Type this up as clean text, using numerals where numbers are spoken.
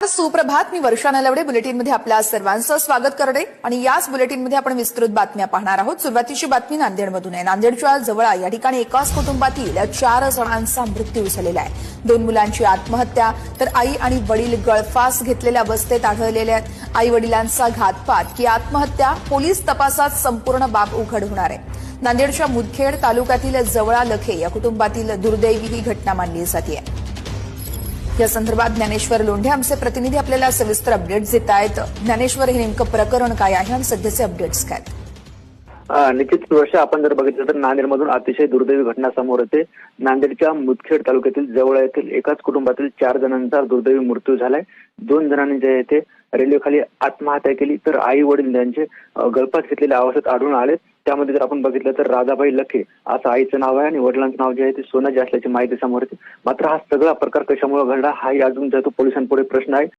सुप्रभात, मी वर्षा नलवडे. बुलेटिनमध्ये आपल्या सर्वांचं स्वागत करते आणि याच बुलेटिनमध्ये आपण विस्तृत बातम्या पाहणार आहोत. सुरुवातीची बातमी नांदेडमधून आहे. नांदेडच्या जवळा या ठिकाणी एकाच कुटुंबातील 4 जणांचा मृत्यू झालेला आहे. 2 मुलांची आत्महत्या तर आई आणि वडील गळफास घेतलेल्या अवस्थेत आढळलेले आहेत. आई वडिलांचा घातपात की आत्महत्या, पोलीस तपासात संपूर्ण बाब उघड होणार आहे. नांदेडच्या मुदखेड तालुक्यातील जवळा लखे या कुटुंबातील दुर्दैवी ही घटना मानली जाते. या संदर्भात ज्ञानेश्वर लोंढे आमचे प्रतिनिधी आपल्याला सविस्तर अपडेट्स देत आहेत. ज्ञानेश्वर, हे नेमकं प्रकरण काय आहे आणि सध्याचे अपडेट्स काय? निश्चित वर्ष आपण जर बघितलं तर नांदेडमधून अतिशय दुर्दैवी घटना समोर येते. नांदेडच्या मुदखेड तालुक्यातील जवळा येथील एकाच कुटुंबातील 4 जणांचा दुर्दैवी मृत्यू झालाय. 2 जणांनी जे येथे रेल्वेखाली आत्महत्या केली तर आई वडील यांचे गळफास घेतलेल्या अवस्थेत आढळून आले. त्यामध्ये जर आपण बघितलं तर राधाबाई लखे असं आईचं नाव आहे आणि वडिलांचं नाव जे आहे ते सोनाजी असल्याची माहिती समोर येते. मात्र हा सगळा प्रकार कशामुळे घडला हाही अजून जो पोलिसांपुढे प्रश्न आहे.